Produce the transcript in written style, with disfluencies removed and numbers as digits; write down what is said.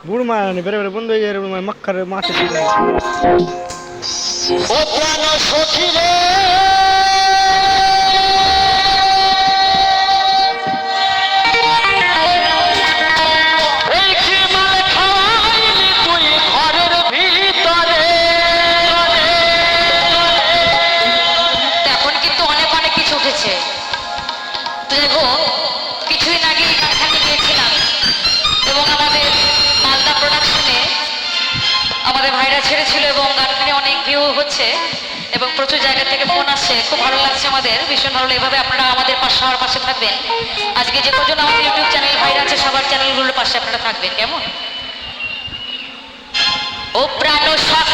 বুড় মা বেড়ে বেড়ে বন্ধ হয়ে যায় মক্কার মাছে ও প্রাণ সখী রে এই কি মাল খাওয়াইলি তুই ঘরের ভিতরে এখন কিন্তু অনেক অনেক কিছু উঠেছে। তো দেখো কিছুদিন আগে গানখানে গিয়েছিলাম এবং আমাদের মালদা প্রোডাকশনে আমাদের ভাইরা ছেড়েছিল এবং গানখানে অনেক ভিউ হচ্ছে এবং প্রচুর জায়গা থেকে ফোন আসছে। খুব ভালো লাগছে, আমাদের ভীষণ ভালো। এভাবে আপনারা আমাদের পাশে আমার পাশে থাকবেন। আজকে যে কজন আমাদের ইউটিউব চ্যানেল ভাইরা আছে সবার চ্যানেলগুলোর পাশে আপনারা থাকবেন, কেমন? ও প্রাণ সখ